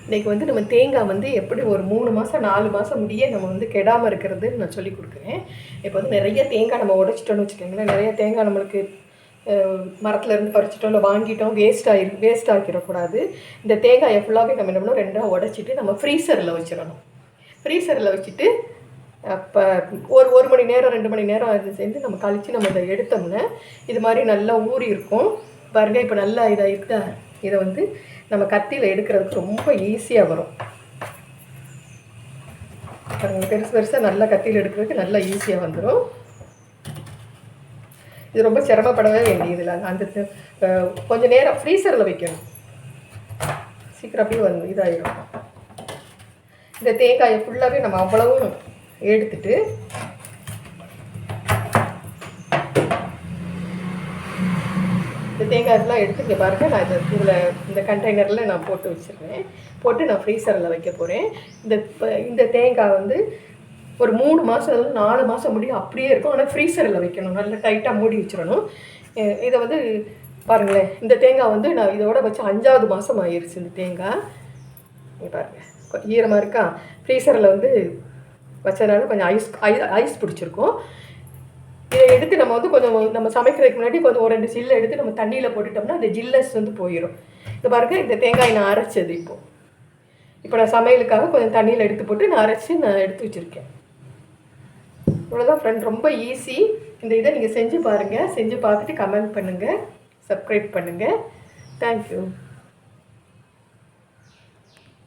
இன்றைக்கி வந்து நம்ம தேங்காய் வந்து எப்படி ஒரு 3 மாதம் 4 மாதம் முடிய நம்ம வந்து கெடாமல் இருக்கிறதுன்னு நான் சொல்லி கொடுக்குறேன். இப்போ வந்து நிறைய தேங்காய் நம்ம உடைச்சிட்டோன்னு வச்சுக்கோங்களேன், நிறைய தேங்காய் நம்மளுக்கு மரத்துலேருந்து பறிச்சிட்டோம் இல்லை வாங்கிட்டோம், வேஸ்ட் ஆக்கிடக்கூடாது. இந்த தேங்காயை ஃபுல்லாகவே நம்ம என்ன பண்ணணும், 2ஆக உடைச்சிட்டு நம்ம ஃப்ரீசரில் வச்சிடணும். ஃப்ரீசரில் வச்சுட்டு அப்போ ஒரு மணி நேரம் 2 மணி நேரம் அது சேர்ந்து நம்ம கழித்து நம்ம இதை எடுத்தோம்னா இது மாதிரி நல்லா ஊறி இருக்கும் பாருங்க. இப்போ நல்லா இதாகிட்டா இதை வந்து நம்ம கத்தியில் எடுக்கிறதுக்கு ரொம்ப ஈஸியாக வரும் பாருங்கள். பெருசாக நல்லா கத்தியில் எடுக்கிறதுக்கு நல்லா ஈஸியாக வந்துடும். இது ரொம்ப சிரமப்படவே வேண்டியதில்லை. அந்த கொஞ்சம் நேரம் ஃப்ரீசரில் வைக்கணும், சீக்கிரம் அப்படியே வந்து இதாகிடும். இந்த தேங்காயை ஃபுல்லாகவே நம்ம அவ்வளவும் எடுத்துட்டு இந்த தேங்காயெல்லாம் எடுத்து இங்கே பாருங்கள். நான் இதில் இந்த கண்டெய்னரில் நான் போட்டு வச்சுருக்கேன். போட்டு நான் ஃப்ரீசரில் வைக்க போகிறேன். இந்த தேங்காய் வந்து ஒரு 3 மாதம் 4 மாதம் முடியும் அப்படியே இருக்கும். ஆனால் ஃப்ரீசரில் வைக்கணும், நல்லா டைட்டாக மூடி வச்சிடணும். இதை வந்து பாருங்களேன், இந்த தேங்காய் வந்து நான் இதோட வச்சு 5ஆவது மாதம் ஆயிடுச்சு. இந்த தேங்காய் இங்கே பாருங்கள், ஈரமாக இருக்கா. ஃப்ரீசரில் வந்து வச்சதுனால கொஞ்சம் ஐஸ் பிடிச்சிருக்கும். இதை எடுத்து நம்ம வந்து கொஞ்சம் நம்ம சமைக்கிறதுக்கு முன்னாடி கொஞ்சம் ஒரு 2 ஜில்லை எடுத்து நம்ம தண்ணியில் போட்டுட்டோம்னா அந்த ஜில்லஸ் வந்து போயிடும். இது பாருங்கள், இந்த தேங்காய் நான் அரைச்சது இப்போ நான் சமையலுக்காக கொஞ்சம் தண்ணியில் எடுத்து போட்டு நான் எடுத்து வச்சுருக்கேன். இவ்வளோதான் ஃப்ரெண்ட், ரொம்ப ஈஸி. இந்த இதை நீங்கள் செஞ்சு பாருங்கள். செஞ்சு பார்த்துட்டு கமெண்ட் பண்ணுங்கள், சப்ஸ்கிரைப் பண்ணுங்கள். தேங்க்யூ.